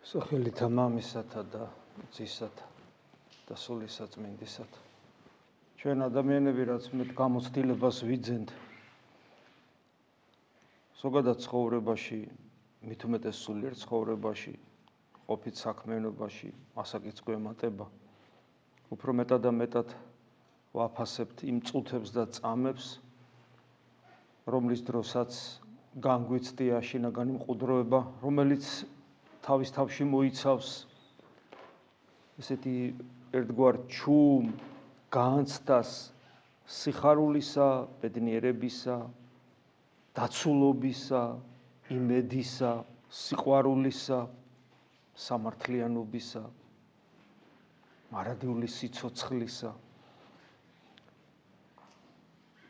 სახელითა მამისათა და ძისათა და სულისა წმინდისათა. ჩვენ ადამიანები რაც მეტ გამოცდილებას ვიძენთ ზოგადად ცხოვრებაში, მით უმეტეს სულიერ ცხოვრებაში, ყოფით საქმიანობაში, ასაკიც გვემატება, უფრო მეტად და მეტად ვაფასებთ იმ წუთებს და წამებს, რომლის დროსაც განგვიცდია შინაგანი მყუდროება, რომელიც თავის თავში მოიცავს ესეთი ერთგვარ ჩუმ განცდას სიხარულისა, ბედნიერებისა, დაცულობისა, იმედისა, სიყვარულისა, სამართლიანობისა, მარადიული სიცოცხლისა.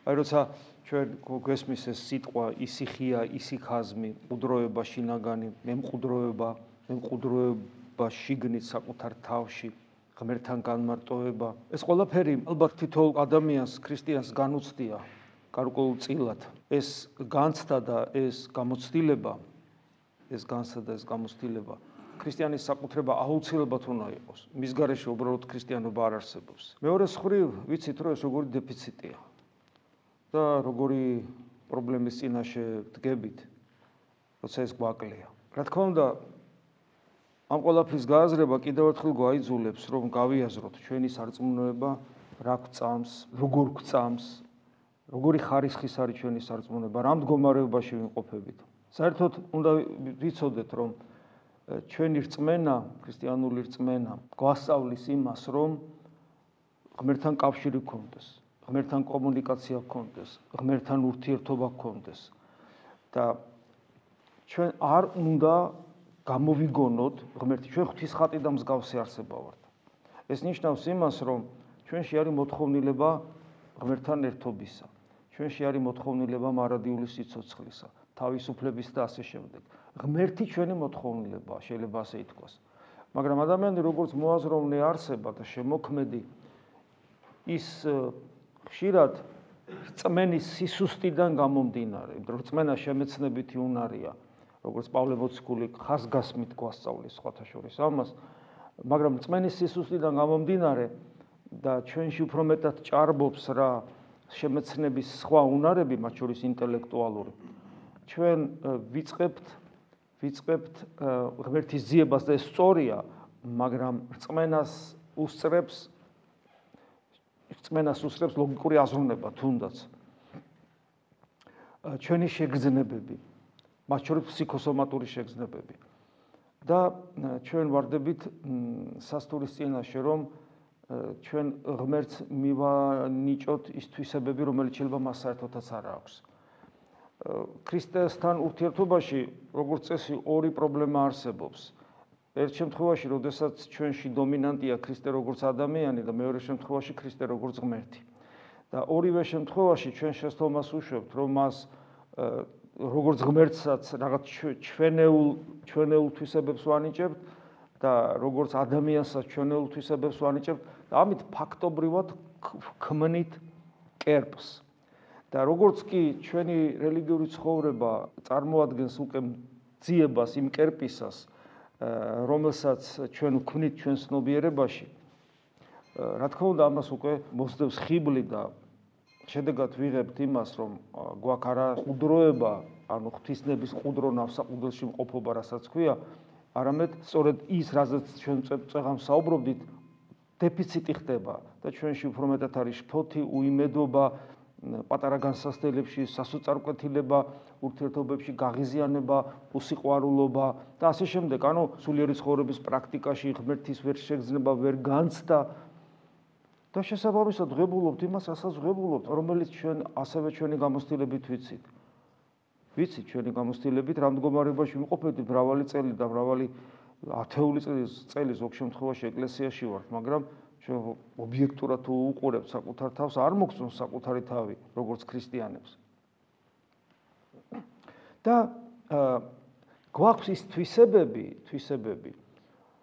აი როცა ჩვენ გვესმის ეს სიტყვა, ისი-ხია, ისი-ხაზმი, მყუდროება შინაგანი, მემყუდროება შიგნით საკუთარ თავში, ღმერთთან განმარტოება. ეს ყველაფერი ალბათ თითოეულ ადამიანს, ქრისტიანს განუცდია გარკვეულწილად. ეს განცდა და ეს გამოცდილება, ქრისტიანის საკუთრება აუცილებლად უნდა იყოს. მის გარეშე უბრალოდ ქრისტიანობა არ არსებობს. მეორე მხრივ, ვიცით, რომ ეს როგორი დეფიციტია და როგორი პრობლემის წინაშე დგებით, როცა ეს გვაკლია. რა თქმა უნდა, ამ ყველაფრის გააზრება კიდევ ერთხელ გვაიძულებს, რომ გავიაზროთ ჩვენი სარწმუნოება რა გვწამს, როგორ გვწამს, როგორი ხარისხის არის ჩვენი სარწმუნოება, რა მდგომარეობაში ვიმყოფებით. საერთოდ უნდა ვიცოდეთ, რომ ჩვენი რწმენა, ქრისტიანული რწმენა გვასწავლის იმას, რომ ღმერთთან კავშირი გქონდეს, ღმერთთან კომუნიკაცია გქონდეს, ღმერთთან ურთიერთობა გქონდეს და ჩვენ არ უნდა გამოვიგონოთ ღმერთი, ჩვენ ღვთისხატი და მსგავსი არსება ვართ. ეს ნიშნავს იმას, რომ ჩვენში არის მოთხოვნილება ღმერთთან ერთობისა, ჩვენში არის მოთხოვნილება მარადიული სიცოცხლისა, თავისუფლების და ასე შემდეგ. ღმერთი ჩვენი მოთხოვნილებაა, შეიძლება ასე ითქვას. მაგრამ ადამიანი როგორც მოაზროვნე არსება და შემოქმედი, ის ხშირად რწმენის სისუსტიდან გამომდინარე, რწმენა შემეცნებითი უნარია, როგორც პავლე მოციქული ხაზგასმით გვასწავლის სხვათა შორის ამას, მაგრამ რწმენის სისუსტიდან გამომდინარე და ჩვენში უფრო მეტად ჭარბობს რა შემეცნების სხვა უნარები, მათ შორის ინტელექტუალური. ჩვენ ვიწყებთ ღმერთის ძიებას და ეს სწორია, მაგრამ რწმენას უსწრებს ლოგიკური აზროვნება თუნდაც. ჩვენი შეგრძნებები, მათ შორის ფსიქოსომატური შეგრძნებები. და ჩვენ ვარდებით სასტურის წინაშე, რომ ჩვენ ღმერთს მივანიჭოთ ის თვისებები, რომელიც შეიძლება მას საერთოდაც არ აქვს. ქრისტესთან ურთიერთობაში, როგორც წესი, ორი პრობლემა არსებობს. ერთ შემთხვევაში, როდესაც ჩვენში დომინანტია ქრისტე როგორც ადამიანი და მეორე შემთხვევაში ქრისტე როგორც ღმერთი. და ორივე შემთხვევაში ჩვენ შესთხოვმას უშვებთ, რომ მას როგორც ღმერთსაც რაღაც ჩვენეულ თვისებებს ვანიჭებთ და როგორც ადამიანსაც ჩვენეულ თვისებებს ვანიჭებთ და ამით ფაქტობრივად ქმნით კერპს. და როგორც კი ჩვენი რელიგიური ცხოვრება წარმოადგენს უკვე ძიებას იმ კერპისას, რომელსაც ჩვენ ვქმნით ჩვენ ცნობიერებაში, რა თქმა უნდა, ამას უკვე მოსდევს ხიბლი და შედეგად ვიღებთ იმას, რომ გვაქვს არა მყუდროება, ანუ ღვთისნების მყუდრო ნავსაყუდელში მყოფობა, რასაც ქვია, არამედ სწორედ ის, რაზეც ჩვენ წეღან საუბრობდით, დეფიციტი ხდება და ჩვენში უფრო მეტად არის შფოთი, უიმედობა, პატარა განსასწრებლებში სასოწარკვეთილება, ურთიერთობებში გაღიზიანება, უსიყვარულობა და ასე შემდეგ. ანუ სულიერი ცხოვრების პრაქტიკაში ღმერთის ვერ შეგრძნება, ვერ განცდა და შესაბამისად ღებულობთ იმას, რასაც ღებულობთ, რომელიც ჩვენ ასევე ჩვენი გამოცდილებით ვიცით. ვიცით ჩვენი გამოცდილებით რა მდგომარეობაში ვიმყოფებით მრავალი წელი და მრავალი ათეული წელი ზოგ შემთხვევაში ეკლესიაში ვართ, მაგრამ ჩვენ ობიექტურად თუ უყურებთ საკუთარ თავს, არ მოგწონს საკუთარი თავი, როგორც ქრისტიანებს. და გვაქვს ის თვისებები,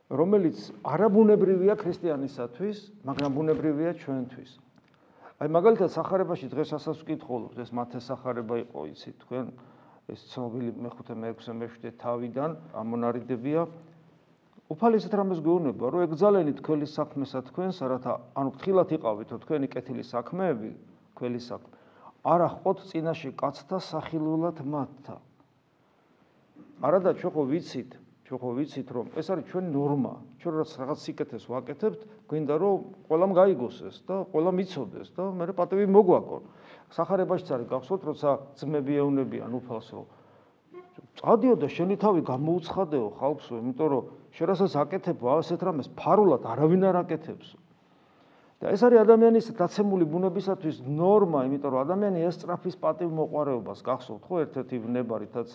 რომელიც არაბუნებრივია ქრისტიანისათვის, მაგრამ ბუნებრივია ჩვენთვის. აი მაგალითად სახარებაში დღეს ასაც ვკითხულობთ, ეს მათეს სახარება იყო, იცით თქვენ, ეს ცნობილი მე-5, მე-6, მე-7 თავიდან ამონარიდებია. უფალი ისეთ რამეს გვეუბნება, რომ ეკძალენით თქვენი საქმესა თქვენსა, რათა ანუ ფრთხილად იყავითო თქვენი კეთილი საქმეები, თქვენი საქმე. არა ხყოთ წინაშე კაცთა სახილულად მათთა. არადა ჩვენ ხო ვიცით, რომ ეს არის ჩვენი ნორმა. ჩვენ რაღაც სიკეთეს ვაკეთებთ, გვინდა რომ ყველამ გაიგოს ეს და ყველამ იცოდეს და მე პატივი მოგვაკონ. სახარებაშიც არის გახსოვთ, როცა ძმები ეუნებიან უფალს, რომ წადიო და შენი თავი გამოუცხადეო ხალხსო, იმიტომ რომ შენ რასაც აკეთებო, ასეთ რამეს ფარულად არავინ არ აკეთებსო. და ეს არის ადამიანის დაცემული ბუნებისათვის ნორმა, იმიტომ რომ ადამიანი ესწრაფის პატივმოყვარეობას გახსოვთ ხო ერთ-ერთი ნებარითაც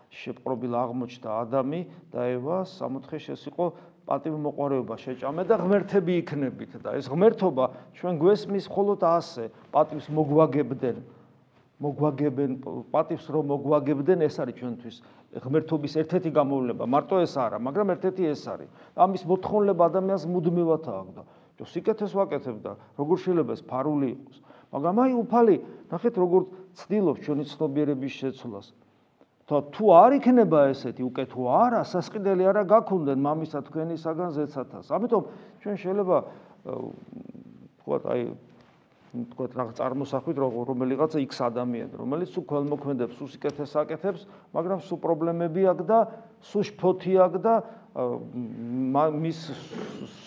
შეპყრობილ აღმოჩნდა ადამი და ევა 64 ეს იყო პატივმოყვარეობა შეჭამე და ღმერთები იქნებით და ეს ღმერთობა ჩვენ გვესმის მხოლოდ ასე პატივს მოგვაგებენ პატივს რომ მოგვაგებდნენ ეს არის ჩვენთვის ღმერთობის ერთ-ერთი გამოვლენა მარტო ეს არა მაგრამ ერთ-ერთი ეს არის ამის მოთხოვნილება ადამიანს მუდმივად აქვს სიკეთეს ვაკეთებ და როგორ შეიძლება ეს ფარული იყოს მაგრამ აი უფალი ნახეთ როგორ ცდილობს ჩვენი ცნობიერების შეცვლას თუ არ იქნება ესეთი უკეთო არა სასყიდელი არა გაქონდენ მამისა თქვენისაგან ზეცათას ამიტომ ჩვენ შეიძლება თქვათ აი თქვათ რაღაც წარმოსახვით რომელიღაცა X ადამიანი რომელიც სულ ქველმოქმედებს სულ სიკეთეს აკეთებს მაგრამ სულ პრობლემები აქვს და სულ შფოთი აქვს და მის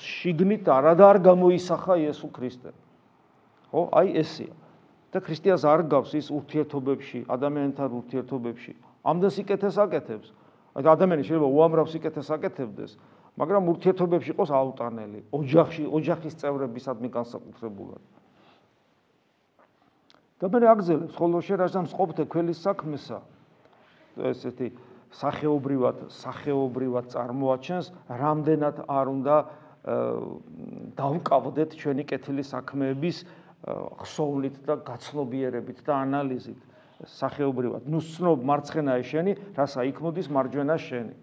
შიგნით არ გამოისახა იესო ქრისტე ხო აი ესია და ქრისტიანს არ გავს ის ურთიერთობებში ადამიანთან ურთიერთობებში ამდენ სიკეთეს აკეთებს. ადამიანი შეიძლება უამრავ სიკეთეს აკეთებდეს, მაგრამ ურთიერთობებში იყოს აუტანელი, ოჯახის წევრებისადმი განსაკუთრებულად. და მე აგზელებს, ხოლო შენ ყოფთე ქველის საქმესა, ესეთი სახეობრივად წარმოაჩენს, რამდენად არ უნდა დავკავდეთ ჩვენი კეთილი საქმეების ხსოვნით და გაცნობიერებით და ანალიზით. სახეობრივად ნუსცნობ მარცხენა შენი, რასა იქ მოდის მარჯვენა შენი.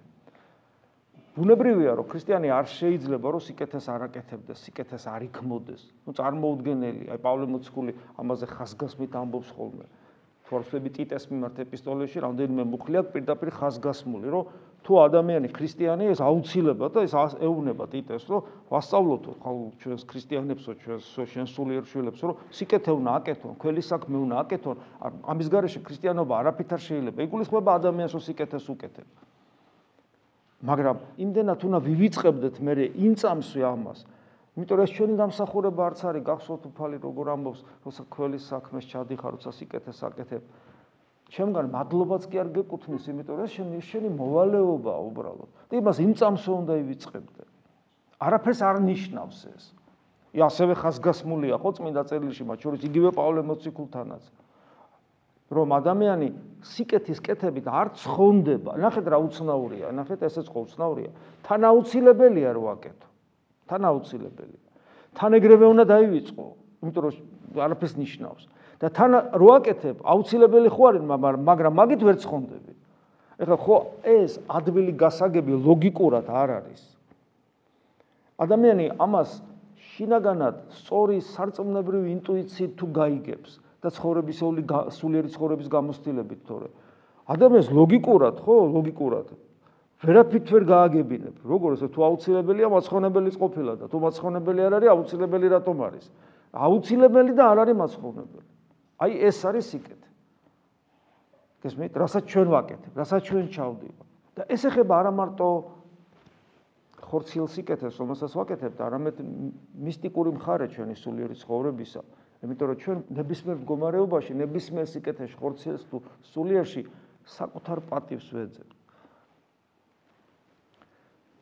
ბუნებრივია, რომ ქრისტიანი არ შეიძლება რომ სიკეთეს არ აკეთებდეს, სიკეთეს არ იქმოდეს. ნუ წარმოუდგენელი, აი პავლე მოციქული ამაზე ხაზგასმით ამბობს ხოლმე. თორსები ტიტეს მიმართ ეპისტოლეში რამდენიმე მუხლი აქვს პირდაპირ ხაზგასმული, რომ თუ ადამიანი ქრისტიანი ეს აუცილებლად და ეს ეუბნება ტიტეს, რომ ვასწავლოთო ჩვენს ქრისტიანებსო, ჩვენს სულიერ შვილებს, რომ სიკეთე უნდა აკეთონ, ქველი საქმე უნდა აკეთონ, ამის გარეშე ქრისტიანობა არაფრით არ შეიძლება. იგულისხმება ადამიანს რომ სიკეთეს უკეთებ. მაგრამ იმდენად უნდა ვივიწყებდეთ მე იმ წამსვე ამას. იმიტომ რომ ეს ჩვენი დამსახურება არც არის გახსოვთ უფალი როგორ ამბობს, როცა ქველის საქმეს ჩადიხარ, როცა სიკეთეს აკეთებ. ჩემგან მადლობაც კი არ გეკუთვნის, იმიტომ რომ ეს შენი მოვალეობაა უბრალოდ. და იმას იმ წამსვე უნდა ივიწყებდე. არაფერს არ ნიშნავს ეს. ასევე ხაზგასმულია ხო წმინდა წერილში, მათ შორის იგივე პავლე მოციქულთანაც. რომ ადამიანი სიკეთის კეთებით არ ცხონდება. ნახეთ რა უცნაურია, ნახეთ ესეც ხო უცნაურია. თან აუცილებელია რომ აკეთო. თან აუცილებელია. თან ეგრევე უნდა დაივიწყო, იმიტომ რომ არაფერს ნიშნავს. და თან რო აკეთებ, აუცილებელი ხო არის, მაგრამ მაგით ვერ ცხონდები. ეხლა ხო ეს ადვილი გასაგები ლოგიკურად არ არის. ადამიანი ამას შინაგანად სწორი სარწმუნოებრივი ინტუიციით თუ გაიგებს და სულიერი ცხოვრების გამოცდილებით თორე. ადამიანს ლოგიკურად ვერაფრით ვერ გააგებინებ. როგორ ესე თუ აუცილებელია მაცხოვნებელის ყოფილა და თუ მაცხოვნებელი არ არის, აუცილებელი რატომ არის? აუცილებელი და არ არის მაცხოვნებელი. აი ეს არის სიკეთე. გესმით, რასაც ჩვენ ვაკეთებ, რასაც ჩვენ ჩავდივართ. და ეს ეხება არა მარტო ხორციელ სიკეთეს, რომელსაც ვაკეთებთ, არამედ მისტიკური მხარე ჩვენი სულიერი ცხოვრებისა. იმიტომ რომ ჩვენ ნებისმიერ მდგომარეობაში, ნებისმიერ სიკეთეში, ხორციელს თუ სულიერში საკუთარ პატივს ვეძებთ.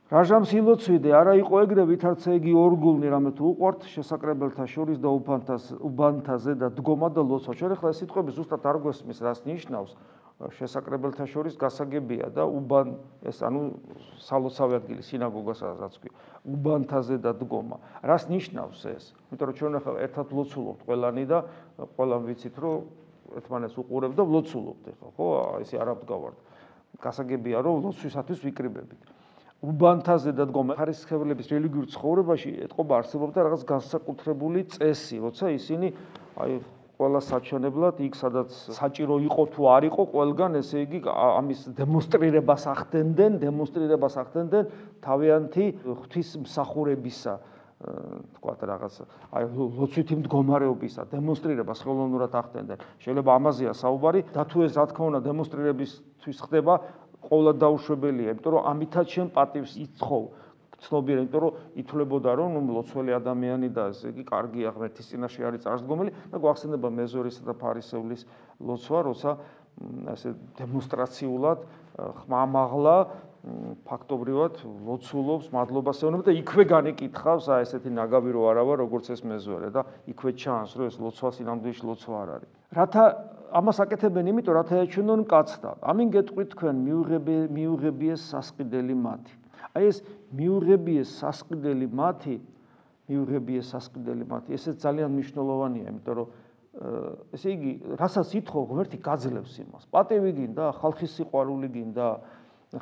რაჟამს ილოცვიდე, არა იყო ეგრე ვითარცა იგი ორგულნი, რამე თუ უყვართ შესაკრებელთა შორის და უბანთაზე და დგომა და ლოცვა. ჩვენ ახლა ეს სიტყვები ზუსტად არ გვესმის, რას ნიშნავს შესაკრებელთა შორის გასაგებია და უბან ეს ანუ სალოცავი ადგილი სინაგოგასაც კი უბანთაზე და დგომა. რას ნიშნავს ეს? იმიტომ რომ ჩვენ ახლა ერთად ლოცულობთ ყველანი და ყველამ ვიცით რომ ერთმანეთს უყურებთ და ლოცულობთ ახლა, ხო? ესე არ ვდგავართ. გასაგებია რომ ლოცვისათვის ვიკრიბებით. უბანთაზე და დგომა ხარისხევლების რელიგიურ ცხოვრებაში ეთყობა არსებობდა რაღაც განსაკუთრებული წესი, როცა ისინი აი ყველა საჩვენებლად იქ სადაც საჭირო იყო თუ არ იყო ყველგან ესე იგი ამის დემონსტრირებას ახდენდნენ თავიანთი ღვთისმსახურებისა თქვათ რაღაც აი ლოცვითი მდგომარეობისა დემონსტრირებას ხელოვნურად ახდენდნენ შეიძლება ამაზეა საუბარი და თუ ეს რა თქმა უნდა დემონსტრირებისთვის ხდება ყოველად დაუშვებელია იმიტომ რომ ამითაც შენ პატივს იცხოვ ცნობიერად, იმიტომ რომ ითვლებოდა რომ ლოცველი ადამიანი და ესე იგი კარგია ღმერთის წინაშე არის წარსდგომელი და გვახსენდება მეზორისა და ფარისევლის ლოცვა, როცა ასე დემონსტრაციულად ხმამაღლა ფაქტობრივად ლოცულობს, მადლობას ეუბნება და იქვე განეკითხავს აი ესეთი ნაგავი რო არა ვარ, როგორც ეს მეზორე და იქვე ჩანს, რომ ეს ლოცვა სინამდვილეში ლოცვა არ არის. რათა ამას აკეთებენ იმიტომ, რათა ეჩვენონ კაცთა. ამინ გეტყვით თქვენ მიუღებიეს სასყიდელი მათი. აი ეს მიუღებიეს სასყიდელი მათი, ესეც ძალიან მნიშვნელოვანია, იმიტომ რომ ესე იგი, რასაც ითხოვ, ღმერთი გაძლევს იმას. პატივი გინდა, ხალხის სიყვარული გინდა,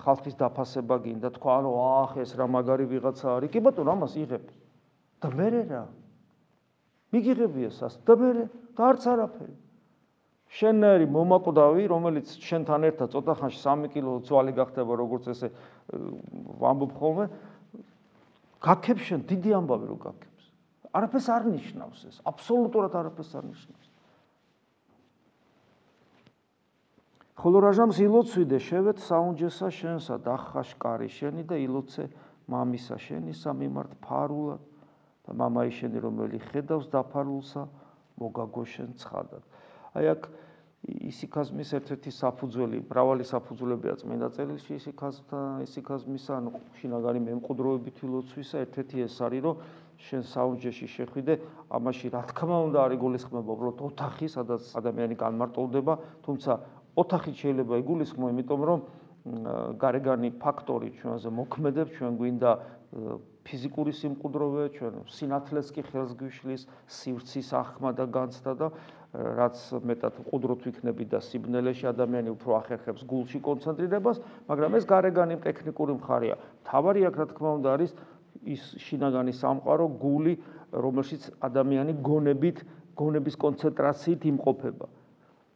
ხალხის დაფასება გინდა, თქვა რომ აახ ეს რა მაგარი ვიღაცა არის. კი ბატონო, ამას იღებ. და მერე რა? მიგიღებია და მერე და არც არაფერი. შენერი მომაკვდავი, რომელიც შენთან ერთად ცოტა ხანში 3 კილო ძვალი გახდება, როგორც ესე ვამბობ ხოლმე, გაქებს შენ დიდი ამბავი რო გაქებს. არაფერს არ ნიშნავს ეს, აბსოლუტურად არაფერს არ ნიშნავს. ხოლო რაჟამს ილოცვიდე, შევეთ საუნჯესა შენსა და ახაშკარი შენი და ილოცე მამისა შენისა მიმართ ფარულად და მამაი შენი რომელი ხედავს დაფარულსა მოგაგო შენ ცხადად. აი აქ ისიქაზმის ერთ-ერთი საფუძველი, მრავალი საფუძვლებია წმინდა წერილში ისიქაზმისა, ანუ შინაგანი მემკვიდრეობითი ლოცვისა, ერთ-ერთი ეს არის, რომ შენ საუნჯეში შეხვიდე, ამაში რა თქმა უნდა არ იგულისხმება უბრალოდ ოთახი, სადაც ადამიანი განმარტოვდება, თუმცა ოთახით შეიძლება იგულისხმო, იმიტომ რომ გარეგანი ფაქტორი ჩვენზე მოქმედებს, ჩვენ გვინდა ფიზიკური სიმკვიდროვე, ჩვენ სინათლეს კი ხელს გვიშლის, სივრცის აღქმა და განცდა და რაც მეტად მყუდროთ ვიქნები და სიბნელეში ადამიანი უფრო ახერხებს გულში კონცენტრირებას, მაგრამ ეს გარეგანი ტექნიკური მხარეა. თავარი აქ რა თქმა უნდა არის ის შინაგანი სამყარო, გული, რომელშიც ადამიანი გონების კონცენტრაციით იმყოფება.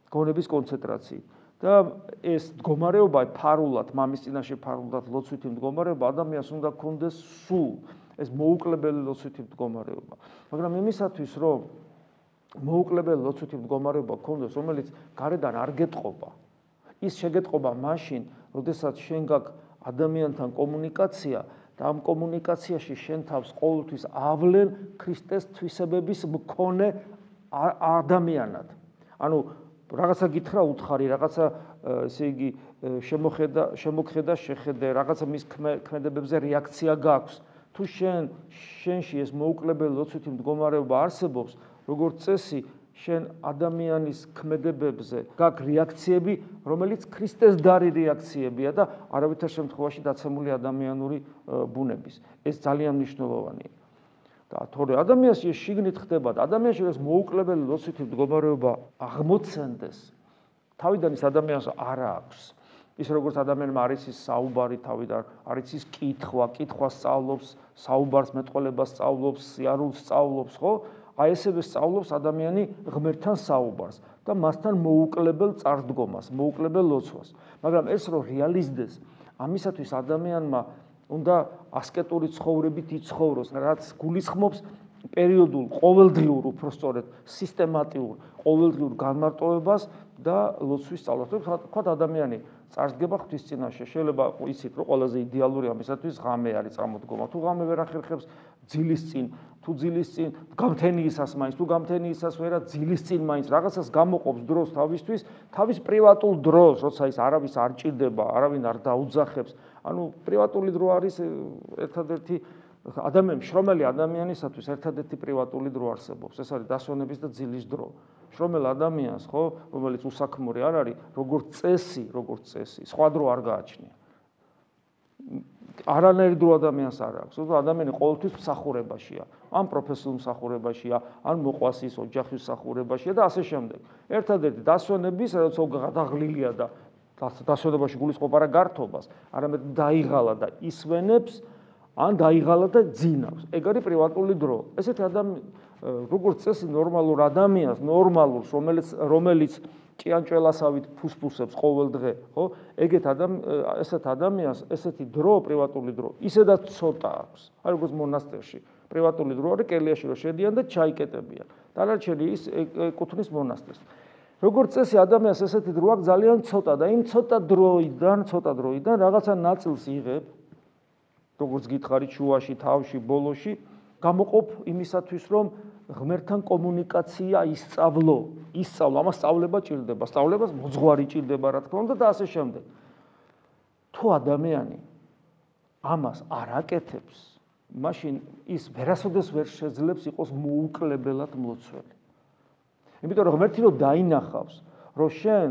გონების კონცენტრაციით. და ეს მდგომარეობა ფარულად, მამის წინაშე ფარულად ლოცვითი მდგომარეობა ადამიანს უნდა გქონდეს სულ ეს მოუკლებელი ლოცვითი მდგომარეობა. მაგრამ იმისათვის, რომ მოუკლებელი ლოცვითი მდგომარეობა გქონდეს, რომელიც გარედან არ გეტყობა. ის შეგეტყობა მაშინ, როდესაც შენ გაქვს ადამიანთან კომუნიკაცია და ამ კომუნიკაციაში შენ თავს ყოველთვის ავლენ ქრისტეს თვისებების მქონე ადამიანად. ანუ რაღაცა გითხრა უთხარი, რაღაცა ესე იგი შემოქმედა შეხედე, რაღაცა მის ქმედებებზე რეაქცია გაქვს. თუ შენში ეს მოუკლებელი ლოცვითი მდგომარეობა არსებობს, როგორც წესი, შენ ადამიანის ქმედებებზე გაქვს რეაქციები, რომელიც ქრისტესდარი რეაქციებია და არავითარ შემთხვევაში დაცემული ადამიანური ბუნების. ეს ძალიან მნიშვნელოვანია. და თორე ადამიანს ეს შიგნით ხდება და ადამიანში ეს მოუკლებელი ლოცვითი მდგომარეობა აღმოცენდეს, თავიდან ის ადამიანს არ აქვს. ის როგორც ადამიანმა არის ის საუბარი თავიდან, არის ის კითხვა სწავლობს, საუბარს მეტყოლებას სწავლობს, სიარულს სწავლობს, ხო? აი ესევე სწავლობს ადამიანი ღმერთთან საუბარს და მასთან მოუკლებელ წარსდგომას, მოუკლებელ ლოცვას. მაგრამ ეს რო რეალიზდეს, ამისათვის ადამიანმა უნდა ასკეტური ცხოვრებით იცხოვროს, რაც გულისხმობს პერიოდულ, ყოველდღიურ, უпростоრედ, სისტემატიურ, ყოველდღიურ განმარტოვებას და ლოცვის სწავლას. თქვათ ადამიანი წარსდგება ღვთის წინაშე, შეიძლება იცით, რომ ყველაზე იდეალური ამისათვის ღამე არის წამოდგომა. თუ ღამე ვერ ახერხებს ძილის წინ, თუ ძილის წინ გამთენიისას მაინც, თუ გამთენიისას ვერა ძილის წინ მაინც რაღაცას გამოყოფს დროს თავისთვის, თავის პრივატულ დროს, როცა ის არავის არ ჭირდება, არავინ არ დაუძახებს. ანუ პრივატული დრო არის ერთადერთი შრომელი ადამიანისათვის ერთადერთი პრივატული დრო არსებობს. ეს არის დასვენების და ძილის დრო. შრომელ ადამიანს, ხო, რომელიც უსაქმური არ არის, როგორც წესი, სხვა დრო არ გააჩნია. არანაირი დრო ადამიანს არ აქვს. ადამიანი ყოველთვის მსახურებაშია. ან პროფესიულ მსახურებაშია, ან მოყვასის ოჯახის მსახურებაშია და ასე შემდეგ. ერთადერთი დასვენების, რაც გადაღლილია და დასვენებაში გულისხმობ არა გართობას, არამედ დაიღალა და ისვენებს ან დაიღალა და ძინავს. ეგ არის პრივატული დრო. ესეთი როგორც წესი ნორმალურ ადამიანს, ნორმალურს, რომელიც ჭიანჭველასავით ფუსფუსებს ყოველ დღე, ხო? ესეთ ადამიანს ესეთი დრო, პრივატული დრო, ისედაც ცოტა აქვს. აი როგორც მონასტერში. პრივატული დრო არის კელიაში რომ შედიან და ჩაიკეტებიან. დანარჩენი ის ეკუთვნის მონასტერს. როგორც წესი ადამიანს ესეთი დრო აქვს ძალიან ცოტა და იმ ცოტა დროიდან რაღაცა ნაწილს იღებ, როგორც გითხარით შუაში, თავში, ბოლოში, გამოყოფ იმისათვის რომ ღმერთთან კომუნიკაცია ისწავლო, ამას სწავლება ჭირდება, სწავლებას მოძღვარი ჭირდება რა თქმა უნდა და ასე შემდეგ. თუ ადამიანი ამას არ აკეთებს, მაშინ ის ვერასოდეს ვერ შეძლებს იყოს მოუკლებელად მლოცველი. იმიტომ რომ ღმერთი რომ დაინახავს, რომ შენ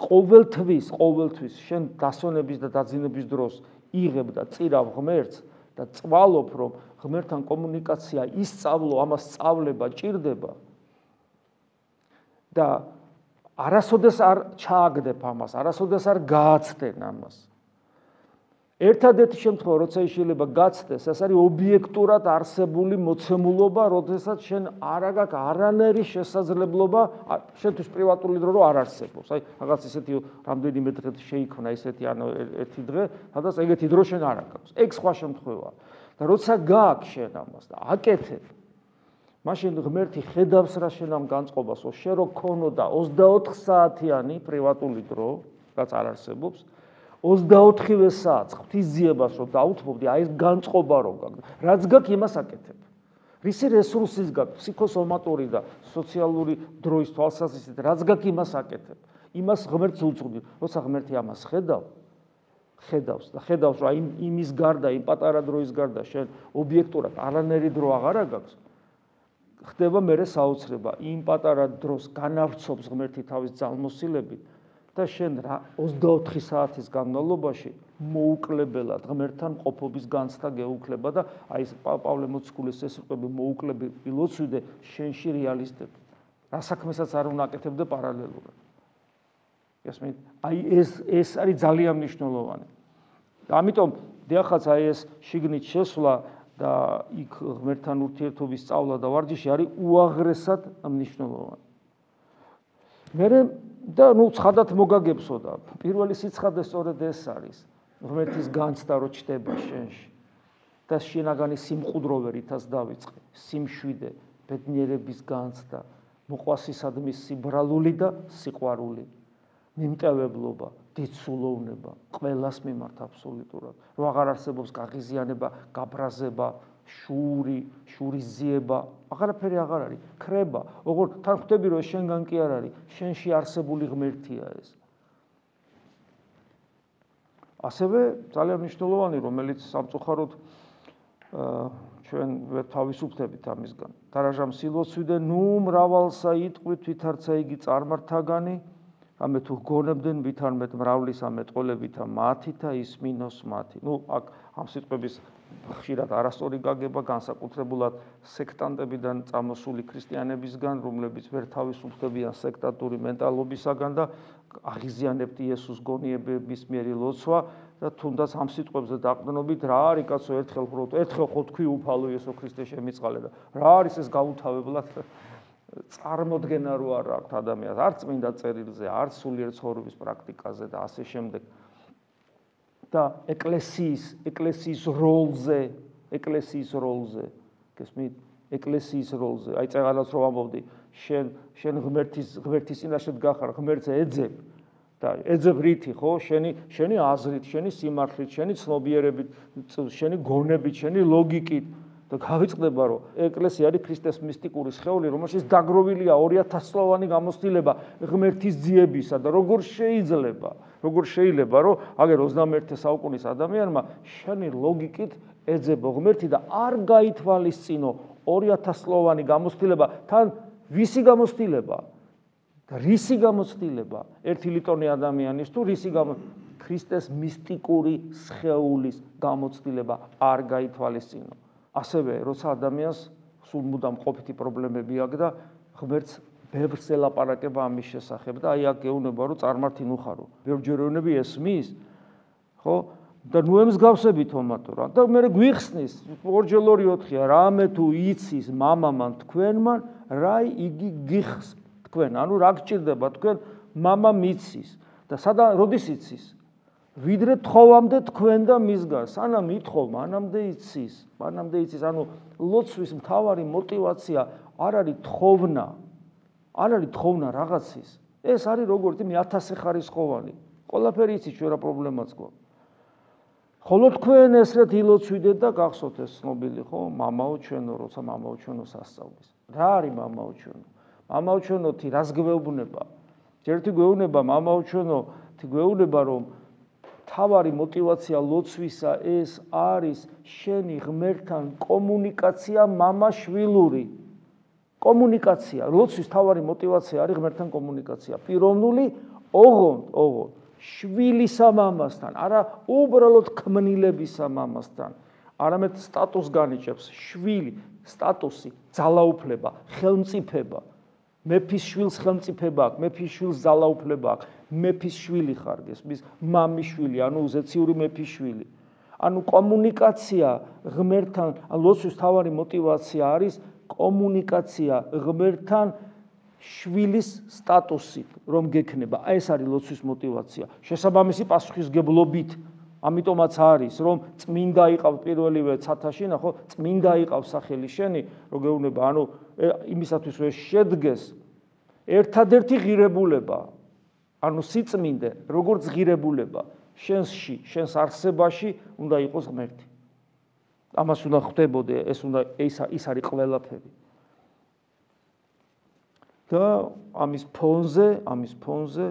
ყოველთვის შენ დასვენების და დაძინების დროს იღებ და წირავ ღმერთს და წვალობ რომ ღმერთთან კომუნიკაცია ისწავლო, ამას სწავლება ჭირდება და არასოდეს არ ჩააგდებ ამას, არასოდეს არ გააცდენ ამას. ერთადერთი შემთხვევა, როცა შეიძლება გაცდეს, ეს არის ობიექტურად არსებული მოცემულობა, როდესაც შენ არ აქვს არანაირი შესაძლებლობა, შენთვის პრივატული დრო არ არსებობს. აი, რაღაც ისეთი რამდენიმე დღე შეიქმნა ისეთი ერთი დღე, სადაც ეგეთი დრო შენ არ აქვს. ეგ სხვა შემთხვევაა. და როცა გააქვს შენ ამას და აკეთებ, მაშინ ღმერთი ხედავს რა შენ ამ განწყობას, შენ რო ქონოდა 24 საათიანი პრივატული დრო, რაც არ არსებობს. 24-ვე საათს ღვთისძიებას რომ დაუთმობდი, აი ეს განწყობა რომ გაქვს, რაც გაქვს იმას აკეთებ. რისი რესურსის გაქვს, ფსიქოსომატური და სოციალური დროის თვალსაზრისით, რაც გაქვს იმას აკეთებ. იმას ღმერთს უძღვდი, როცა ღმერთი ამას ხედავს და ხედავს რომ იმის გარდა, იმ პატარა დროის გარდა შენ ობიექტურად არანაირი დრო აღარა გაქვს. ხდება მერე საოცრება, იმ პატარა დროს განავრცობს ღმერთი თავის ძალმოსილებით. და შენ 24 საათის განმავლობაში მოუკლებელად ღმერთთან ყოფობის განცდა გეუქლება და აი ეს პავლე მოციქულის ეს სიტყვები მოუკლებელი ლოცვიდე შენში რეალისტები. რა საქმესაც არ უნდა აკეთებდე პარალელურად. გესმით? აი ეს არის ძალიან მნიშვნელოვანი. და ამიტომ დიახაც აი ეს შიგნით შესვლა და იქ ღმერთთან ურთიერთობის სწავლა და ვარჯიში არის უაღრესად მნიშვნელოვანი. და ცხადად მოგაგებსო და პირველი სიცხადე სწორედ ეს არის ღმერთის განცდა რო ჩდება შენში და შინაგანი სიმყუდრო ვერითაც დავიწყე, სიმშვიდე, ბედნიერების განცდა, მოყვასისადმი სიბრალული და სიყვარული, მიმტევებლობა, დიდსულოვნება, ყველას მიმართ აბსოლუტურად. რო აღარ არსებობს გაღიზიანება, გაბრაზება, შურიზიება, აღარაფერი აღარ არის, ქრება, როგორ თან ხვდები რომ შენგან კი არ არის, შენში არსებული ღმერთია ეს. ასევე ძალიან მნიშვნელოვანი, რომელიც სამწუხაროდ ჩვენ ვერ თავისუფლდებით ამისგან. დარაჟამ სილოცვიდე, ნუ მრავალსა იტყვით, ვითარცა იგი წარმართაგანი, რამე თუ გონებდნენ ვითარმეთ მრავლისა მეტყოლებითა მათითა ისმინოს მათი. აქ ამ სიტყვების ხშირად არასწორი გაგება განსაკუთრებულად სექტანტებიდან წამოსული ქრისტიანებისგან, რომლებიც ვერ თავისუფლებიან სექტანტური მენტალობისაგან და აღიზიანებთ იესოს გონიებების მიერი ლოცვა და თუნდაც ამ სიტყვებზე დაყრდნობით რა არის კაცო ერთხელ ხო თქვი უფალო იესო ქრისტე შემიწყალე და რა არის ეს გაუთავებლად წარმოდგენა რო არ აქვს ადამიანს არც წმინდა წერილზე, არც სულიერ ცხოვრების პრაქტიკაზე და ასე შემდეგ. და ეკლესიის როლზე, გესმით? ეკლესიის როლზე. აი წეღანაც რომ ამბობდი, შენ ღმერთის წინაშე დგახარ, ღმერთს ეძებ და ეძებ რითი, ხო? შენი აზრით, შენი სიმართლით, შენი ცნობიერებით, შენი გონებით, შენი ლოგიკით და გავიწყდება რომ ეკლესია არის ქრისტეს მისტიკური სხეული, რომელშიც დაგროვილია 2000 წლოვანი გამოცდილება ღმერთის ძიებისა და როგორ შეიძლება რომ აგერ 21 საუკუნის ადამიანმა შენი ლოგიკით ეძებო ღმერთი და არ გაითვალისწინო 2000 წლოვანი გამოცდილება თან ვისი გამოცდილება და რისი გამოცდილება ერთი ლიტონი ადამიანის თუ ქრისტეს მისტიკური სხეულის გამოცდილება არ გაითვალისწინო. ასევე როცა ადამიანს სულ მუდამ ყოფითი პრობლემები აქვს და ღმერთს ბევრს ელაპარაკება ამის შესახებ და აი აქ გეუბნება რომ წარმართი ნუხარო. ბევრჯერ ეუბნები ესმის, ხო? და ნუ ემსგავსებით თომატო რა და მე გვიხსნის ორჯერ 2-4-ია რამე თუ იცის მამამან თქვენმან რა იგი გიხს თქვენ ანუ რა გჭირდება თქვენ მამა მიცის და სადა როდის იცის ვიდრე თხოვამდე თქვენ და მისგან სანამ ითხოვ მანამდე იცის ანუ ლოცვის მთავარი мотиваცია არ არის თხოვნა რაღაცის ეს არის როგორც მე 1000 ხარისხოვანი ყველაფერი იცით ჩვენ რა პრობლემაც გვაქვს ხოლო თქვენ ესრეთ ილოცვიდეთ და გახსოვთ ეს ცნობილი ხო მამაო ჩვენო როცა მამაო ჩვენო სასწავლის რა არის მამაო ჩვენო მამაო ჩვენო თი რას გვეუბნება ერთი გვეუბნება მამაო ჩვენო თი გვეუბნება რომ თავარი мотиваცია ლოცვისა ეს არის შენი ღმერთთან კომუნიკაცია მამა-შვილური კომუნიკაცია ლოცვის თავარი мотиваცია არის ღმერთთან კომუნიკაცია პიროვნული ოღონდ შვილისა მამასთან არა უბრალოდ ქმნილებისა მამასთან არამედ სტატუს განიჭებს შვილი სტატუსი ძალაუფლება ხელმწიფება მეფის შვილს ხელმწიფება აქვს მეფის შვილს ძალაუფლება აქვს მეფის შვილი ხარ გესმის მამის შვილი ანუ უზეციური მეფის შვილი ანუ კომუნიკაცია ღმერთთან ლოცვის თავარი мотиваცია არის კომუნიკაცია ღმერთთან შვილის სტატუსით რომ გექნება ეს არის ლოცვის мотиваცია შესაბამისი პასუხისგებლობით ამიტომაც არის რომ წმინდა იყავ პირველივე ცათაში ნახო წმინდა იყავ სახელი შენი რომ გეუბნება ანუ იმისათვის რომ შედგეს ერთადერთი ღირებულება ანუ სიწმინდე როგორც ღირებულება შენსში შენს არსებაში უნდა იყოს ღმერთი ამას უნდა ხვდებოდე ეს არის ყველაფერი და ამის ფონზე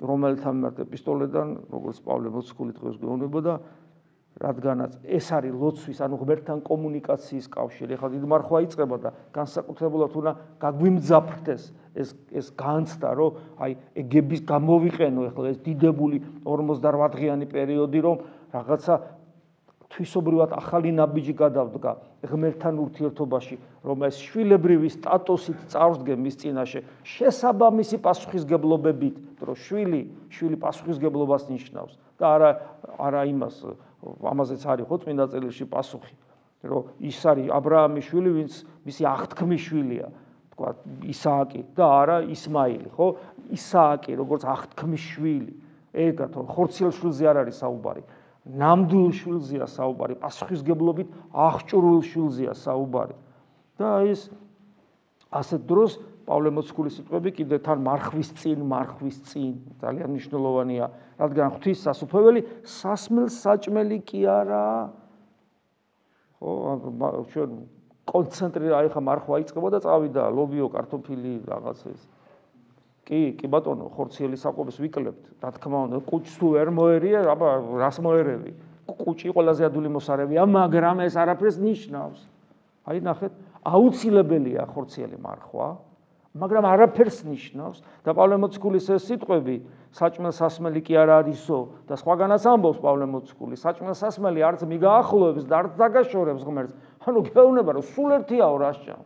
რომელთა მიმართ ეპისტოლედან როგორც პავლე მოციქული დღეს გვეუბნებოდა რადგანაც ეს არის ლოცვის ანუ ღმერთთან კომუნიკაციის კავშირი ეხლა დიდი მარხვა იწყება და განსაკუთრებულად უნდა გაგვიმძაფრდეს ეს განცდა რომ აი ეგების გამოვიყენო ეხლა ეს დიდებული 48 დღიანი პერიოდი რომ რაღაცა თვისობრივად ახალი ნაბიჯი გადავდგა ღმერთთან ურთიერთობაში რომ ეს შვილებრივი სტატუსით წარსდგე მის წინაშე შესაბამისი პასუხისგებლობებით რომ შვილი პასუხისგებლობას ნიშნავს და არა იმას ამაზეც არის ხო წმინდა წერილში პასუხი რომ ის არის აბრაამის შვილი ვინც მისი აღთქმის შვილია თქვა ისააკი და არა ისმაილი ხო ისააკი როგორც აღთქმის შვილი ეგათ ხორციელ შვილზე არ არის საუბარი ნამდვილ შვილზეა საუბარი პასუხისგებლობით აღჭურვილ შვილზეა საუბარი და ეს ასეთ დროს პავლე მოციქულის სიტყვები კიდე თან მარხვის წინ ძალიან მნიშვნელოვანია რადგან ღვთის სასუფეველი სასმელს საჭმელი კი არა ხო ჩვენ კონცენტრირა აი ხა მარხვა იწყება და წავიდა ლობიო კარტოფილი რაღაც ეს კი ბატონო ხორციელი საკვების ვიკლებთ რა თქმა უნდა კუჭს თუ ვერ მოერია აბა რას მოერევი კუჭი ყველაზე ადვილი მოსარევია მაგრამ ეს არაფერს ნიშნავს აი ნახეთ აუცილებელია ხორციელი მარხვა მაგრამ არაფერს ნიშნავს და პავლე მოციქულის ეს სიტყვები საჭმელ სასმელი კი არ არისო და სხვაგანაც ამბობს პავლე მოციქული საჭმელ სასმელი არც მიგაახლოებს და არც დაგაშორებს ღმერთს ანუ გეუბნება რომ სულ ერთიაო რასჭამ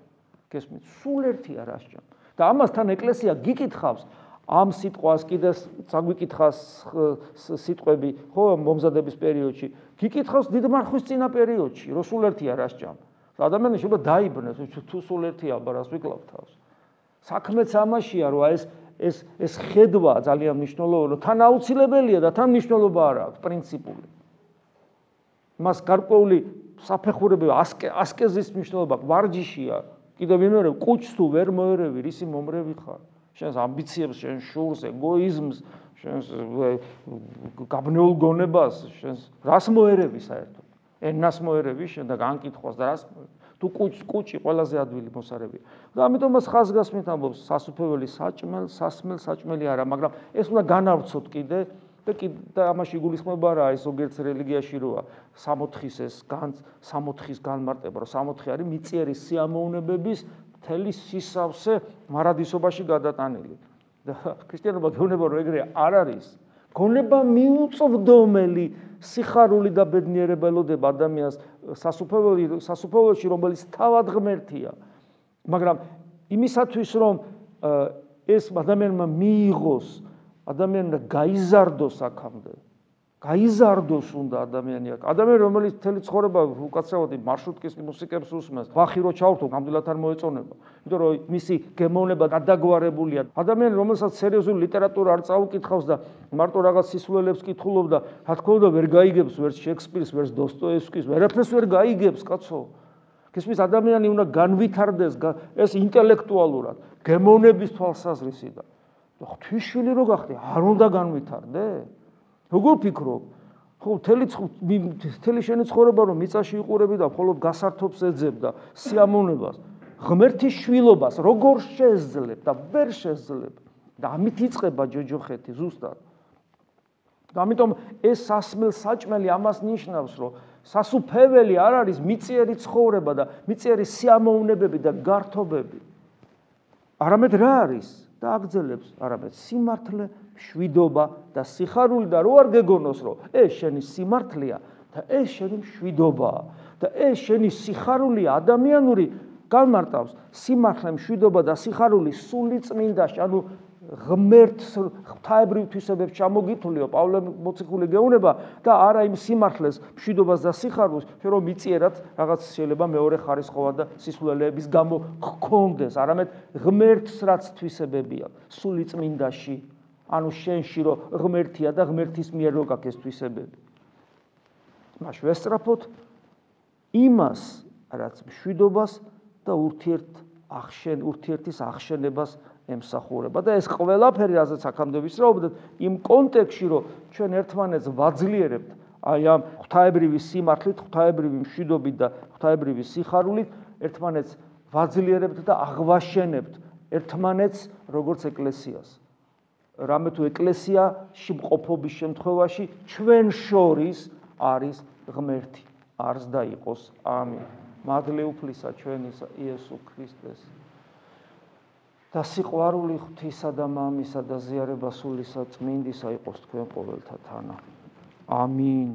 გესმით სულ ერთია რასჭამ და ამასთან ეკლესია გიკითხავს ამ სიტყვას კიდე საგვიკითხავს სიტყვები ხო მომზადების პერიოდში გიკითხავს დიდ მარხვის წინა პერიოდში რომ სულ ერთია რასჭამ ადამიანი შეიძლება დაიბნეს თუ სულ ერთია რას ვიკლავ თავს საქმეც ამაშია რომ ეს ხედვა ძალიან მნიშვნელოვანია თან აუცილებელია და თან მნიშვნელობა არ აქვს პრინციპული მას გარკვეული საფეხურებია ასკეზის მნიშვნელობა ვარჯიშია კიდევ ვიმეორებ კუჭს თუ ვერ მოერევი რისი მომრევი ხარ შენს ამბიციებს შენ შურს ეკოიზმს შენს გაბნეულ გონებას შენს რას მოერევი საერთოდ ენას მოერევი შენ და განკითხვას და რას თუ კუჭი ყველაზე ადვილი მოსარევია და ამიტომაც ხაზგასმით ამბობს სასუფეველი სასმელ საჭმელი არა მაგრამ ეს უნდა განავრცოთ კიდე და ამაში გულისხმობა რა არის ზოგიერთ რელიგიაში როა 60-ის ეს 60-ის განმარტება რომ 60 არის მიწიერი სიამოვნებების მთელი სისავსე მარადისობაში გადატანილი და ქრისტიანობა გეუბნება რომ ეგრე არ არის გონება მიუწვდომელი სიხარული და ბედნიერება ელოდება ადამიანს სასუფეველში რომელიც თავად ღმერთია მაგრამ იმისათვის რომ ეს ადამიანმა მიიღოს ადამიანმა გაიზარდოს აქამდე გაიზარდოს უნდა ადამიანი აქ. ადამიანი რომელიც მთელი ცხოვრება უკაცრავად მარშრუტკის მუსიკებს უსმენს, ვახი რო ჩავთო, ნამდვილად არ მოეწონება. იმიტომ რომ მისი გემოვნება გადაგვარებულია. ადამიანი რომელსაც სერიოზული ლიტერატურა არ წაუკითხავს და მარტო რაღაც სისულელებს კითხულობდა, რა თქმა უნდა ვერ გაიგებს ვერც შექსპირის, ვერც დოსტოევსკის, ვერაფერს ვერ გაიგებს, კაცო. გესმის, ადამიანი უნდა განვითარდეს ეს ინტელექტუალურად, გემოვნების თვალსაზრისით. ღვთისშვილი რო გახდე, არ უნდა განვითარდე? როგორ ფიქრობ? ხო, მთელი შენი ცხოვრება რომ მიწაში იყურები და მხოლოდ გასართობს ეძებ და სიამოვნებას, ღმერთის შვილობას როგორ შეძლებ და ვერ შეძლებ? და ამით იწყება ჯოჯოხეთი ზუსტად. და ამიტომ ეს სასმელ-საჭმელი ამას ნიშნავს, რომ სასუფეველი არ არის მიწიერი ცხოვრება და მიწიერი სიამოვნებები და გართობები. არამედ რა არის? და აგრძელებს არამედ სიმართლე, მშვიდობა და სიხარული და რო არ გეგონოს რომ ეს შენი სიმართლეა და ეს შენი მშვიდობაა და ეს შენი სიხარულია ადამიანური განმარტავს სიმართლე, მშვიდობა და სიხარული სული წმინდაში, ანუ ღმერთს ღვთაებრივ თვისებებს ჩამოგითვლიო პავლე მოციქული გეუბნება და არა იმ სიმართლეს, მშვიდობას და სიხარულს, რომ მიწიერად რაღაც შეიძლება მეორე ხარისხოვან და სისულელეების გამო გქონდეს, არამედ ღმერთს რაც თვისებები აქვს სული წმინდაში, ანუ შენში რომ ღმერთია და ღმერთის მიერ რო გაქვს ეს თვისებები. მას ვესწრაფოთ იმას, რაც მშვიდობას და ურთიერთის ახშენებას ემსახურება და ეს ყველაფერი, რაზეც აქამდე ვისაუბრეთ, იმ კონტექსტში, რომ ჩვენ ერთმანეთს ვაძლიერებთ აი ამ ღვთაებრივი სიმართლით, ღვთაებრივი მშვიდობით და ღვთაებრივი სიხარულით, ერთმანეთს ვაძლიერებთ და აღვაშენებთ ერთმანეთს როგორც ეკლესიას. რამე თუ ეკლესიაში მყოფობის შემთხვევაში ჩვენ შორის არის ღმერთი. არს და იყოს. ამინ. მადლი უფლისა ჩვენისა იესო ქრისტეს და სიყვარული ღვთისა და მამისა და ზიარება სულისა წმინდისა იყოს თქვენ ყოველთა თანა. ამინ.